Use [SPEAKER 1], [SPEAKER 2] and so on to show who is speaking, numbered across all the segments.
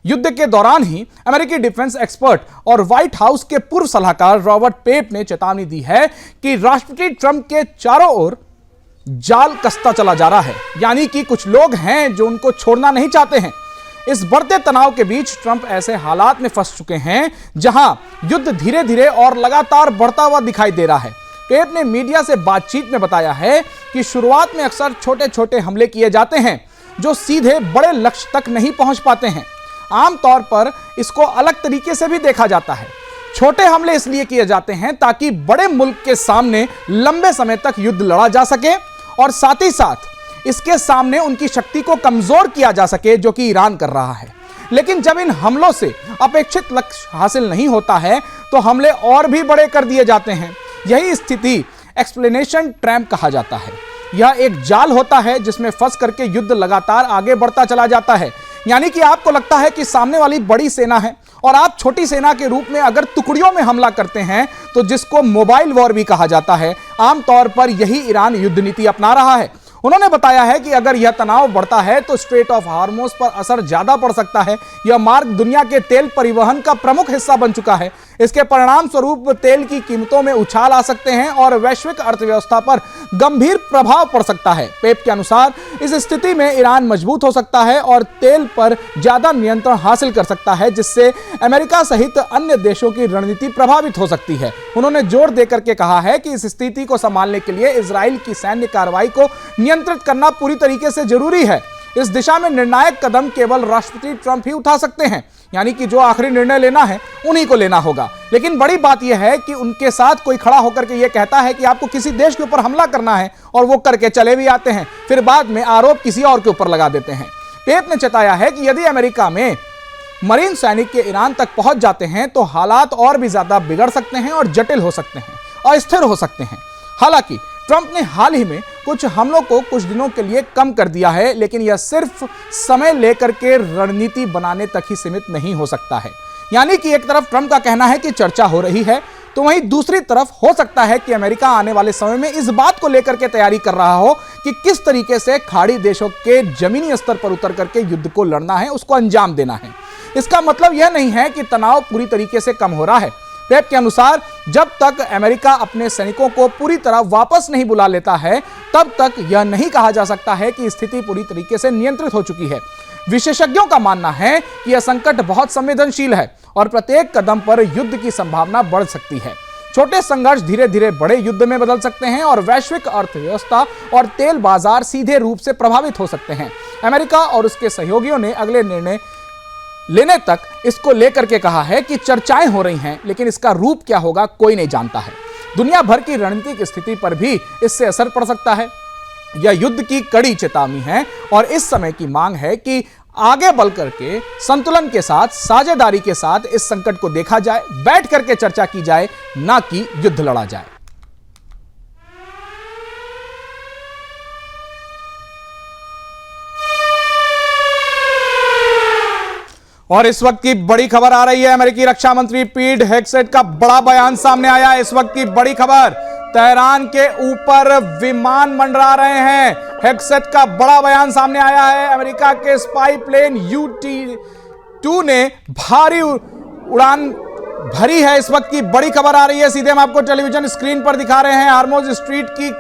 [SPEAKER 1] युद्ध के दौरान ही अमेरिकी डिफेंस एक्सपर्ट और व्हाइट हाउस के पूर्व सलाहकार रॉबर्ट पेप ने चेतावनी दी है कि राष्ट्रपति ट्रंप के चारों ओर जाल कसता चला जा रहा है, यानी कि कुछ लोग हैं जो उनको छोड़ना नहीं चाहते हैं। इस बढ़ते तनाव के बीच ट्रंप ऐसे हालात में फंस चुके हैं जहां युद्ध धीरे धीरे और लगातार बढ़ता हुआ दिखाई दे रहा है। पेप ने मीडिया से बातचीत में बताया है कि शुरुआत में अक्सर छोटे छोटे हमले किए जाते हैं जो सीधे बड़े लक्ष्य तक नहीं पहुंच पाते हैं। आमतौर पर इसको अलग तरीके से भी देखा जाता है। छोटे हमले इसलिए किए जाते हैं ताकि बड़े मुल्क के सामने लंबे समय तक युद्ध लड़ा जा सके और साथ ही साथ इसके सामने उनकी शक्ति को कमजोर किया जा सके, जो कि ईरान कर रहा है। लेकिन जब इन हमलों से अपेक्षित लक्ष्य हासिल नहीं होता है तो हमले और भी बड़े कर दिए जाते हैं। यही स्थिति एक्सप्लेनेशन ट्रैप कहा जाता है। यह एक जाल होता है जिसमें फंस करके युद्ध लगातार आगे बढ़ता चला जाता है। यानी कि आपको लगता है कि सामने वाली बड़ी सेना है और आप छोटी सेना के रूप में अगर टुकड़ियों में हमला करते हैं, तो जिसको मोबाइल वॉर भी कहा जाता है, आमतौर पर यही ईरान युद्ध नीति अपना रहा है। उन्होंने बताया है कि अगर यह तनाव बढ़ता है तो स्ट्रेट ऑफ हार्मोज पर असर ज्यादा पड़ सकता है। यह मार्ग दुनिया के तेल परिवहन का प्रमुख हिस्सा बन चुका है। इसके परिणाम स्वरूप तेल की कीमतों में उछाल आ सकते हैं और वैश्विक अर्थव्यवस्था पर गंभीर प्रभाव पड़ सकता है। पेप के अनुसार इस स्थिति में ईरान मजबूत हो सकता है और तेल पर ज्यादा नियंत्रण हासिल कर सकता है, जिससे अमेरिका सहित अन्य देशों की रणनीति प्रभावित हो सकती है। उन्होंने जोर देकर के कहा है कि इस स्थिति को संभालने के लिए इजराइल की सैन्य कार्रवाई को नियंत्रित करना पूरी तरीके से जरूरी है। इस दिशा में निर्णायक कदम केवल राष्ट्रपति ट्रंप ही उठा सकते हैं, यानी कि जो आखिरी निर्णय लेना है उन्हीं को लेना होगा। लेकिन बड़ी बात यह है कि उनके साथ कोई खड़ा होकर के यह कहता है कि आपको किसी देश के ऊपर हमला करना है और वो करके चले भी आते हैं, फिर बाद में आरोप किसी और के ऊपर लगा देते हैं। पेप ने चेताया है कि यदि अमेरिका में मरीन सैनिक के ईरान तक पहुंच जाते हैं तो हालात और भी ज्यादा बिगड़ सकते हैं और जटिल हो सकते हैं, अस्थिर हो सकते हैं। हालांकि ट्रंप ने हाल ही में कुछ हमलों को कुछ दिनों के लिए कम कर दिया है, लेकिन यह सिर्फ समय लेकर के रणनीति बनाने तक ही सीमित नहीं हो सकता है। यानी कि एक तरफ ट्रंप का कहना है कि चर्चा हो रही है, तो वहीं दूसरी तरफ हो सकता है कि अमेरिका आने वाले समय में इस बात को लेकर के तैयारी कर रहा हो कि किस तरीके से खाड़ी देशों के जमीनी स्तर पर उतर करके युद्ध को लड़ना है, उसको अंजाम देना है। इसका मतलब यह नहीं है कि तनाव पूरी तरीके से कम हो रहा है। पेप के अनुसार जब तक अमेरिका अपने सैनिकों को पूरी तरह वापस नहीं बुला लेता है, तब तक यह नहीं कहा जा सकता है कि स्थिति पूरी तरीके से नियंत्रित हो चुकी है। विशेषज्ञों का मानना है कि यह संकट बहुत संवेदनशील है और प्रत्येक कदम पर युद्ध की संभावना बढ़ सकती है। छोटे संघर्ष धीरे धीरे बड़े युद्ध में बदल सकते हैं और वैश्विक अर्थव्यवस्था और तेल बाजार सीधे रूप से प्रभावित हो सकते हैं। अमेरिका और उसके सहयोगियों ने अगले निर्णय लेने तक इसको लेकर के कहा है कि चर्चाएं हो रही हैं, लेकिन इसका रूप क्या होगा कोई नहीं जानता है। दुनिया भर की रणनीतिक स्थिति पर भी इससे असर पड़ सकता है। यह युद्ध की कड़ी चेतावनी है और इस समय की मांग है कि आगे बढ़ करके संतुलन के साथ, साझेदारी के साथ इस संकट को देखा जाए, बैठ करके चर्चा की जाए, ना कि युद्ध लड़ा जाए। और इस वक्त की बड़ी खबर आ रही है, अमेरिकी रक्षा मंत्री पीट हेगसेट का बड़ा बयान सामने आया है। इस वक्त की बड़ी खबर, तेहरान के ऊपर विमान मंडरा रहे हैं। हेगसेट का बड़ा बयान सामने आया है। अमेरिका के स्पाई प्लेन UT-2 ने भारी उड़ान भरी है। इस वक्त की बड़ी खबर आ रही है, सीधे हम आपको टेलीविजन स्क्रीन पर दिखा रहे हैं। हार्मोज स्ट्रीट की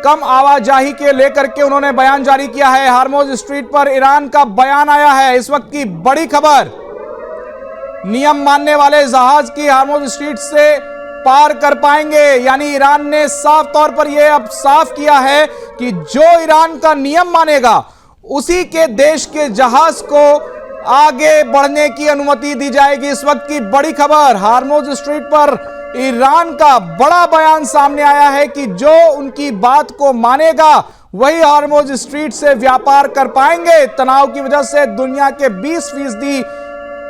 [SPEAKER 1] कम आवाजाही के लेकर के उन्होंने बयान जारी किया है। हार्मोज स्ट्रीट पर ईरान का बयान आया है। इस वक्त की बड़ी खबर, नियम मानने वाले जहाज की हार्मोज स्ट्रीट से पार कर पाएंगे। यानी ईरान ने साफ तौर पर यह अब साफ किया है कि जो ईरान का नियम मानेगा उसी के देश के जहाज को आगे बढ़ने की अनुमति दी जाएगी। इस वक्त की बड़ी खबर, हार्मोज स्ट्रीट पर ईरान का बड़ा बयान सामने आया है कि जो उनकी बात को मानेगा वही हार्मोज स्ट्रीट से व्यापार कर पाएंगे। तनाव की वजह से दुनिया के 20%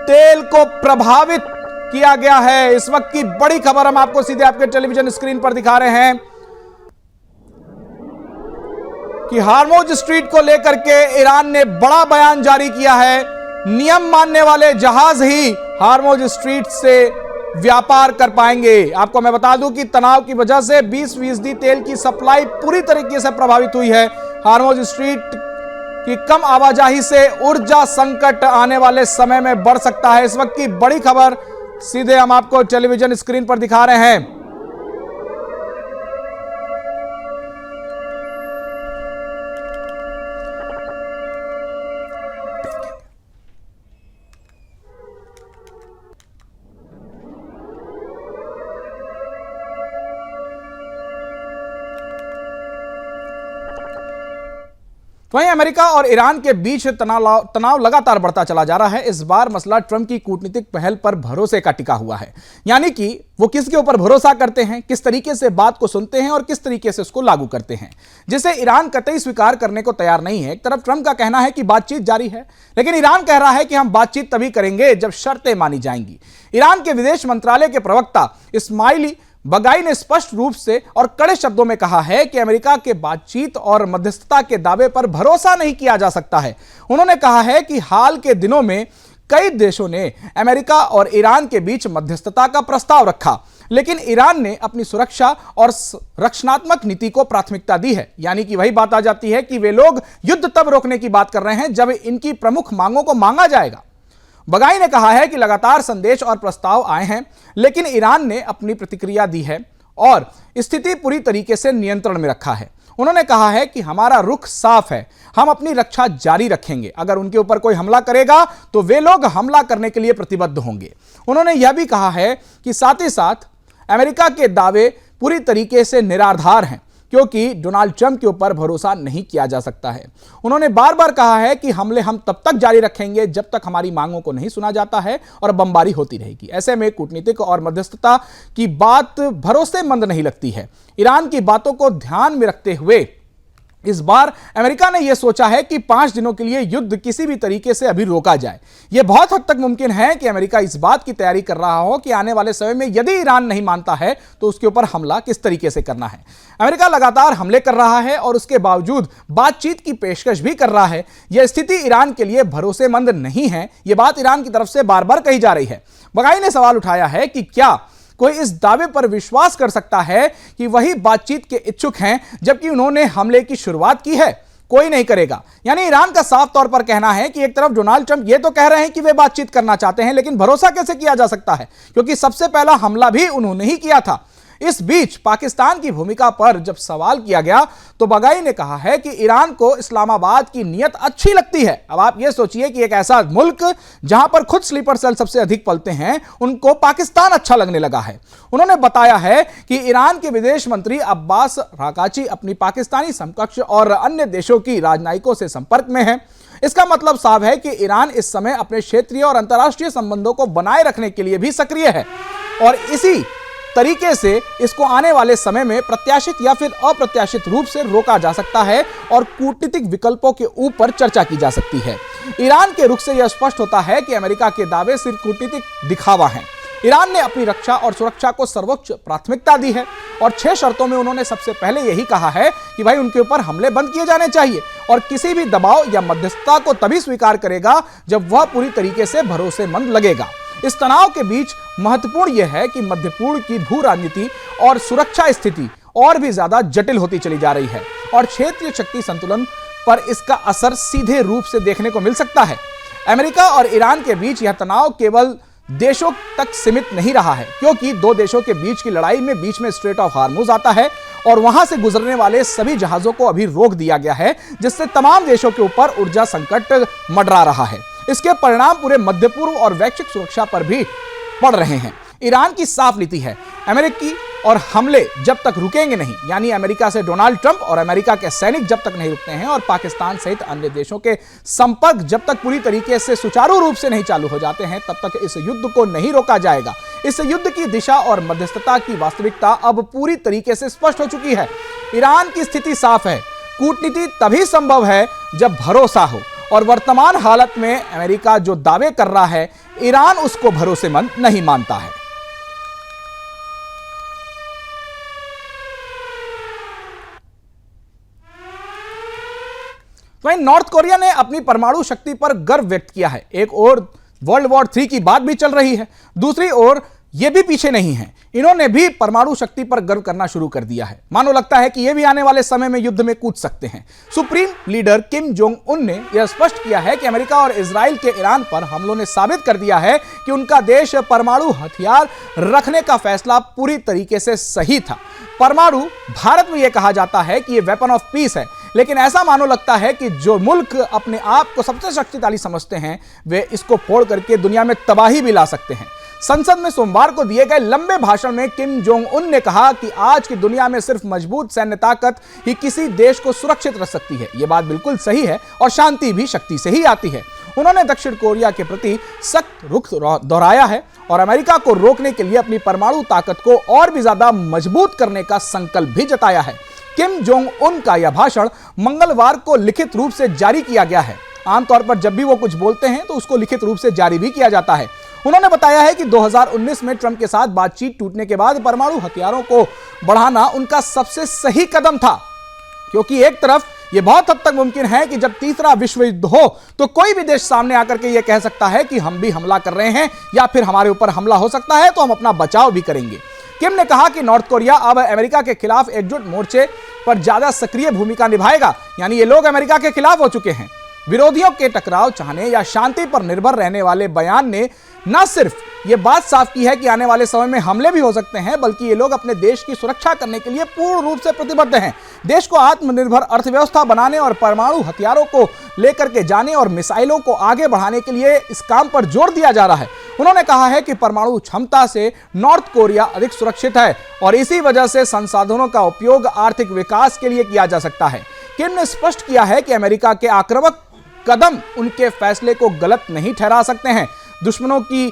[SPEAKER 1] तेल को प्रभावित किया गया है। इस वक्त की बड़ी खबर हम आपको सीधे आपके टेलीविजन स्क्रीन पर दिखा रहे हैं कि हार्मोज स्ट्रीट को लेकर के ईरान ने बड़ा बयान जारी किया है। नियम मानने वाले जहाज ही हार्मोज स्ट्रीट से व्यापार कर पाएंगे। आपको मैं बता दूं कि तनाव की वजह से 20% तेल की सप्लाई पूरी तरीके से प्रभावित हुई है। हार्मोज स्ट्रीट कि कम आवाजाही से ऊर्जा संकट आने वाले समय में बढ़ सकता है। इस वक्त की बड़ी खबर सीधे हम आपको टेलीविजन स्क्रीन पर दिखा रहे हैं। वहीं अमेरिका और ईरान के बीच तनाव लगातार बढ़ता चला जा रहा है। इस बार मसला ट्रंप की कूटनीतिक पहल पर भरोसे का टिका हुआ है, यानी कि वो किसके ऊपर भरोसा करते हैं, किस तरीके से बात को सुनते हैं और किस तरीके से उसको लागू करते हैं, जिसे ईरान कतई स्वीकार करने को तैयार नहीं है। एक तरफ ट्रंप का कहना है कि बातचीत जारी है, लेकिन ईरान कह रहा है कि हम बातचीत तभी करेंगे जब शर्तें मानी जाएंगी। ईरान के विदेश मंत्रालय के प्रवक्ता इस्माइली बगाई ने स्पष्ट रूप से और कड़े शब्दों में कहा है कि अमेरिका के बातचीत और मध्यस्थता के दावे पर भरोसा नहीं किया जा सकता है। उन्होंने कहा है कि हाल के दिनों में कई देशों ने अमेरिका और ईरान के बीच मध्यस्थता का प्रस्ताव रखा, लेकिन ईरान ने अपनी सुरक्षा और रक्षणात्मक नीति को प्राथमिकता दी है। यानी कि वही बात आ जाती है कि वे लोग युद्ध तब रोकने की बात कर रहे हैं जब इनकी प्रमुख मांगों को मांगा जाएगा। बगाई ने कहा है कि लगातार संदेश और प्रस्ताव आए हैं, लेकिन ईरान ने अपनी प्रतिक्रिया दी है और स्थिति पूरी तरीके से नियंत्रण में रखा है। उन्होंने कहा है कि हमारा रुख साफ है, हम अपनी रक्षा जारी रखेंगे। अगर उनके ऊपर कोई हमला करेगा तो वे लोग हमला करने के लिए प्रतिबद्ध होंगे। उन्होंने यह भी कहा है कि साथ ही साथ अमेरिका के दावे पूरी तरीके से निराधार हैं, क्योंकि डोनाल्ड ट्रंप के ऊपर भरोसा नहीं किया जा सकता है। उन्होंने बार बार कहा है कि हमले हम तब तक जारी रखेंगे जब तक हमारी मांगों को नहीं सुना जाता है और बमबारी होती रहेगी। ऐसे में कूटनीतिक और मध्यस्थता की बात भरोसेमंद नहीं लगती है। ईरान की बातों को ध्यान में रखते हुए इस बार अमेरिका ने यह सोचा है कि 5 दिनों के लिए युद्ध किसी भी तरीके से अभी रोका जाए। यह बहुत हद तक मुमकिन है कि अमेरिका इस बात की तैयारी कर रहा हो कि आने वाले समय में यदि ईरान नहीं मानता है तो उसके ऊपर हमला किस तरीके से करना है। अमेरिका लगातार हमले कर रहा है और उसके बावजूद बातचीत की पेशकश भी कर रहा है। यह स्थिति ईरान के लिए भरोसेमंद नहीं है। यह बात ईरान की तरफ से बार बार कही जा रही है। बगाई ने सवाल उठाया है कि क्या कोई इस दावे पर विश्वास कर सकता है कि वही बातचीत के इच्छुक हैं जबकि उन्होंने हमले की शुरुआत की है? कोई नहीं करेगा। यानी ईरान का साफ तौर पर कहना है कि एक तरफ डोनाल्ड ट्रंप ये तो कह रहे हैं कि वे बातचीत करना चाहते हैं, लेकिन भरोसा कैसे किया जा सकता है, क्योंकि सबसे पहला हमला भी उन्होंने ही किया था। इस बीच पाकिस्तान की भूमिका पर जब सवाल किया गया तो बगाई ने कहा है कि ईरान को इस्लामाबाद की नीयत अच्छी लगती है। अब आप यह सोचिए कि एक ऐसा मुल्क जहां पर खुद स्लीपर सेल सबसे अधिक पलते हैं, उनको पाकिस्तान अच्छा लगने लगा है। उन्होंने बताया है कि ईरान के विदेश मंत्री अब्बास राकाची अपनी पाकिस्तानी समकक्ष और अन्य देशों की राजनयिकों से संपर्क में है। इसका मतलब साफ है कि ईरान इस समय अपने क्षेत्रीय और अंतर्राष्ट्रीय संबंधों को बनाए रखने के लिए भी सक्रिय है और इसी तरीके से इसको आने वाले समय में प्रत्याशित या फिर अप्रत्याशित रूप से रोका जा सकता है और कूटनीतिक विकल्पों के ऊपर चर्चा की जा सकती है। ईरान के रुख से यह स्पष्ट होता है कि अमेरिका के दावे सिर्फ कूटनीतिक दिखावा हैं। ईरान ने अपनी रक्षा और सुरक्षा को सर्वोच्च प्राथमिकता दी है और 6 शर्तों में उन्होंने सबसे पहले यही कहा है कि भाई उनके ऊपर हमले बंद किए जाने चाहिए और किसी भी दबाव या मध्यस्थता को तभी स्वीकार करेगा जब वह पूरी तरीके से भरोसेमंद लगेगा। इस तनाव के बीच महत्वपूर्ण यह है कि मध्य पूर्व की भू राजनीति और सुरक्षा स्थिति और भी ज्यादा जटिल होती चली जा रही है और क्षेत्रीय शक्ति संतुलन पर इसका असर सीधे रूप से देखने को मिल सकता है। अमेरिका और ईरान के बीच यह तनाव केवल देशों तक सीमित नहीं रहा है, क्योंकि 2 देशों के बीच की लड़ाई में बीच में स्ट्रेट ऑफ हार्मुज आता है और वहां से गुजरने वाले सभी जहाजों को अभी रोक दिया गया है, जिससे तमाम देशों के ऊपर ऊर्जा संकट मंडरा रहा है। इसके परिणाम पूरे मध्य पूर्व और वैश्विक सुरक्षा पर भी पड़ रहे हैं। ईरान की साफ नीति है, अमेरिकी और हमले जब तक रुकेंगे नहीं, यानी अमेरिका से डोनाल्ड ट्रंप और अमेरिका के सैनिक जब तक नहीं रुकते हैं और पाकिस्तान सहित अन्य देशों के संपर्क जब तक पूरी तरीके से सुचारू रूप से नहीं चालू हो जाते हैं, तब तक इस युद्ध को नहीं रोका जाएगा। इस युद्ध की दिशा और मध्यस्थता की वास्तविकता अब पूरी तरीके से स्पष्ट हो चुकी है। ईरान की स्थिति साफ है, कूटनीति तभी संभव है जब भरोसा हो और वर्तमान हालत में अमेरिका जो दावे कर रहा है, ईरान उसको भरोसेमंद नहीं मानता है। वहीं नॉर्थ कोरिया ने अपनी परमाणु शक्ति पर गर्व व्यक्त किया है। एक ओर वर्ल्ड वॉर 3 की बात भी चल रही है, दूसरी ओर ये भी पीछे नहीं है, इन्होंने भी परमाणु शक्ति पर गर्व करना शुरू कर दिया है। मानो लगता है कि ये भी आने वाले समय में युद्ध में कूद सकते हैं। Supreme leader Kim Jong Un ने यह स्पष्ट किया है कि अमेरिका और इजराइल के ईरान पर हमलों ने साबित कर दिया है कि उनका देश परमाणु हथियार रखने का फैसला पूरी तरीके से सही था। परमाणु भारत में यह कहा जाता है कि यह वेपन ऑफ पीस है, लेकिन ऐसा मानो लगता है कि जो मुल्क अपने आप को सबसे शक्तिशाली समझते हैं वे इसको फोड़ करके दुनिया में तबाही भी ला सकते हैं। संसद में सोमवार को दिए गए लंबे भाषण में किम जोंग उन ने कहा कि आज की दुनिया में सिर्फ मजबूत सैन्य ताकत ही किसी देश को सुरक्षित रख सकती है। यह बात बिल्कुल सही है और शांति भी शक्ति से ही आती है। उन्होंने दक्षिण कोरिया के प्रति सख्त रुख दोहराया है और अमेरिका को रोकने के लिए अपनी परमाणु ताकत को और भी ज्यादा मजबूत करने का संकल्प भी जताया है। किम जोंग उन का यह भाषण मंगलवार को लिखित रूप से जारी किया गया है। आमतौर पर जब भी वो कुछ बोलते हैं तो उसको लिखित रूप से जारी भी किया जाता है। उन्होंने बताया है कि 2019 में ट्रंप के साथ बातचीत टूटने के बाद परमाणु हथियारों को बढ़ाना उनका सबसे सही कदम था, क्योंकि एक तरफ यह बहुत हद तक मुमकिन है कि जब तीसरा विश्व युद्ध हो तो कोई भी देश सामने आकर के यह कह सकता है कि हम भी हमला कर रहे हैं या फिर हमारे ऊपर हमला हो सकता है तो हम अपना बचाव भी करेंगे। किम ने कहा कि नॉर्थ कोरिया अब अमेरिका के खिलाफ एकजुट मोर्चे पर ज्यादा सक्रिय भूमिका निभाएगा, यानी ये लोग अमेरिका के खिलाफ हो चुके हैं। विरोधियों के टकराव चाहने या शांति पर निर्भर रहने वाले बयान ने न सिर्फ ये बात साफ की है कि आने वाले समय में हमले भी हो सकते हैं, बल्कि ये लोग अपने देश की सुरक्षा करने के लिए पूर्ण रूप से प्रतिबद्ध हैं। देश को आत्मनिर्भर अर्थव्यवस्था बनाने और परमाणु हथियारों को लेकर के जाने और मिसाइलों को आगे बढ़ाने के लिए इस काम पर जोर दिया जा रहा है। उन्होंने कहा है कि परमाणु क्षमता से नॉर्थ कोरिया अधिक सुरक्षित है और इसी वजह से संसाधनों का उपयोग आर्थिक विकास के लिए किया जा सकता है। किम ने स्पष्ट किया है कि अमेरिका के आक्रामक कदम उनके फैसले को गलत नहीं ठहरा सकते हैं। दुश्मनों की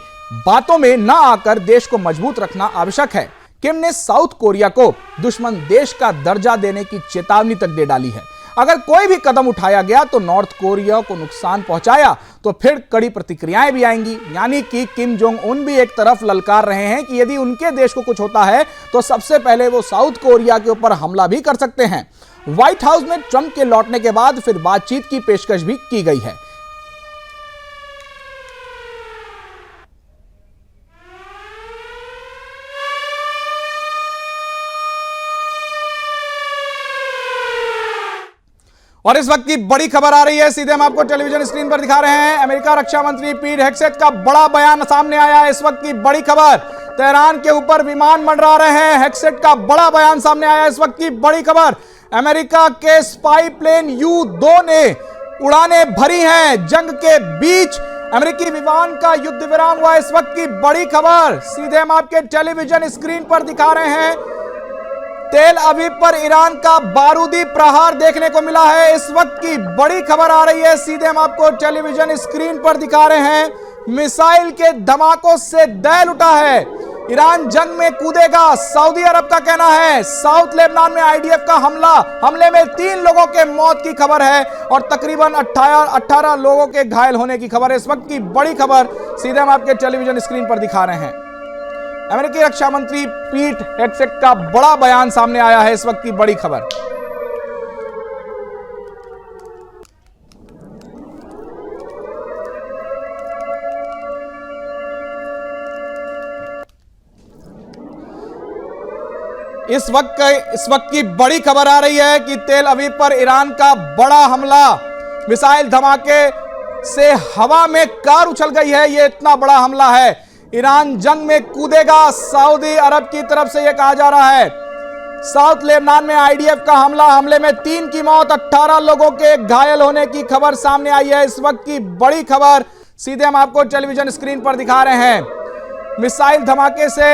[SPEAKER 1] बातों में न आकर देश को मजबूत रखना आवश्यक है। किम ने साउथ कोरिया को दुश्मन देश का दर्जा देने की चेतावनी तक दे डाली है। अगर कोई भी कदम उठाया गया तो नॉर्थ कोरिया को नुकसान पहुंचाया तो फिर कड़ी प्रतिक्रियाएं भी आएंगी। यानी कि किम जोंग उन भी एक तरफ ललकार रहे हैं कि यदि उनके देश को कुछ होता है तो सबसे पहले वो साउथ कोरिया के ऊपर हमला भी कर सकते हैं। व्हाइट हाउस में ट्रंप के लौटने के बाद फिर बातचीत की पेशकश भी की गई है। और इस वक्त की बड़ी खबर आ रही है, सीधे हम आपको टेलीविजन स्क्रीन पर दिखा रहे हैं। अमेरिका रक्षा मंत्री पीट हेगसेथ का बड़ा बयान सामने आया है। इस वक्त की बड़ी खबर, तेहरान के ऊपर विमान मंडरा रहे हैं। हेगसेथ का बड़ा बयान सामने आया। इस वक्त की बड़ी खबर, अमेरिका के स्पाई प्लेन U-2 ने उड़ानें भरी हैं। जंग के बीच अमेरिकी विमान का युद्ध विराम हुआ। इस वक्त की बड़ी खबर सीधे हम आपके टेलीविजन स्क्रीन पर दिखा रहे हैं। तेल अवीव पर ईरान का बारूदी प्रहार देखने को मिला है। इस वक्त की बड़ी खबर आ रही है, सीधे हम आपको टेलीविजन स्क्रीन पर दिखा रहे हैं। मिसाइल के धमाकों से दहल उठा है। ईरान जंग में कूदेगा, सऊदी अरब का कहना है। साउथ लेबनान में IDF का हमले में 3 लोगों के मौत की खबर है और तकरीबन 18 लोगों के घायल होने की खबर है। इस वक्त की बड़ी खबर सीधे हम आपके टेलीविजन स्क्रीन पर दिखा रहे हैं। अमेरिकी रक्षा मंत्री पीट हेगसेथ का बड़ा बयान सामने आया है। इस वक्त की बड़ी खबर, इस वक्त की बड़ी खबर आ रही है कि तेल अवीव पर ईरान का बड़ा हमला, मिसाइल धमाके से हवा में कार उछल गई है। यह इतना बड़ा हमला है। ईरान जंग में कूदेगा, सऊदी अरब की तरफ से यह कहा जा रहा है। साउथ लेबनान में IDF का हमले में 3 की मौत, 18 लोगों के घायल होने की खबर सामने आई है। इस वक्त की बड़ी खबर सीधे हम आपको टेलीविजन स्क्रीन पर दिखा रहे हैं। मिसाइल धमाके से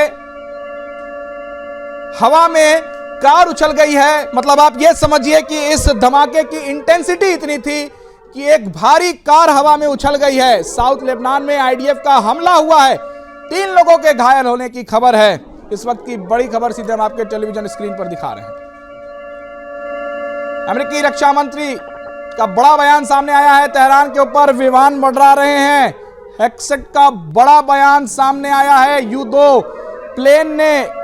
[SPEAKER 1] हवा में कार उछल गई है। मतलब आप यह समझिए कि इस धमाके की इंटेंसिटी इतनी थी कि एक भारी कार हवा में उछल गई है। साउथ लेबनान में IDF का हमला हुआ है, 3 लोगों के घायल होने की खबर है। इस वक्त की बड़ी खबर सीधे हम आपके टेलीविजन स्क्रीन पर दिखा रहे हैं। अमेरिकी रक्षा मंत्री का बड़ा बयान सामने आया है। तेहरान के ऊपर विमान मंडरा रहे हैं। हेगसेथ का बड़ा बयान सामने आया है। U-2 प्लेन ने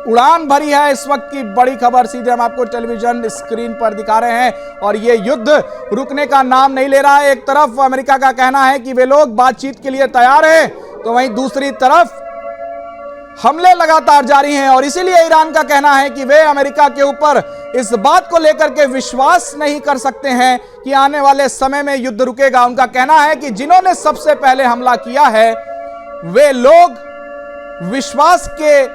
[SPEAKER 1] उड़ान भरी है। इस वक्त की बड़ी खबर सीधे हम आपको टेलीविजन स्क्रीन पर दिखा रहे हैं। और यह युद्ध रुकने का नाम नहीं ले रहा है। एक तरफ अमेरिका का कहना है कि वे लोग बातचीत के लिए तैयार हैं, तो वहीं दूसरी तरफ हमले लगातार जारी हैं और इसीलिए ईरान का कहना है कि वे अमेरिका के ऊपर इस बात को लेकर के विश्वास नहीं कर सकते हैं कि आने वाले समय में युद्ध रुकेगा। उनका कहना है कि जिन्होंने सबसे पहले हमला किया है वे लोग विश्वास के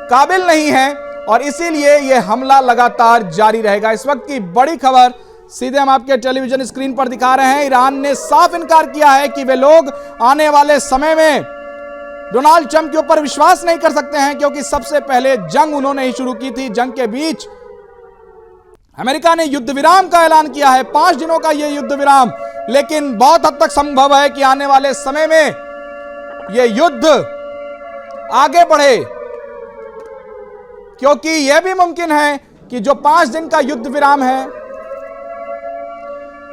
[SPEAKER 1] काबिल नहीं हैं और इसीलिए यह हमला लगातार जारी रहेगा। इस वक्त की बड़ी खबर सीधे हम आपके टेलीविजन स्क्रीन पर दिखा रहे हैं। ईरान ने साफ इनकार किया है कि वे लोग आने वाले समय में डोनाल्ड ट्रंप के ऊपर विश्वास नहीं कर सकते हैं, क्योंकि सबसे पहले जंग उन्होंने ही शुरू की थी। जंग के बीच अमेरिका ने युद्ध विराम का ऐलान किया है, 5 दिनों का यह युद्ध विराम, लेकिन बहुत हद तक संभव है कि आने वाले समय में यह युद्ध आगे बढ़े, क्योंकि यह भी मुमकिन है कि जो 5 दिन का युद्ध विराम है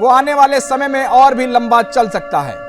[SPEAKER 1] वो आने वाले समय में और भी लंबा चल सकता है।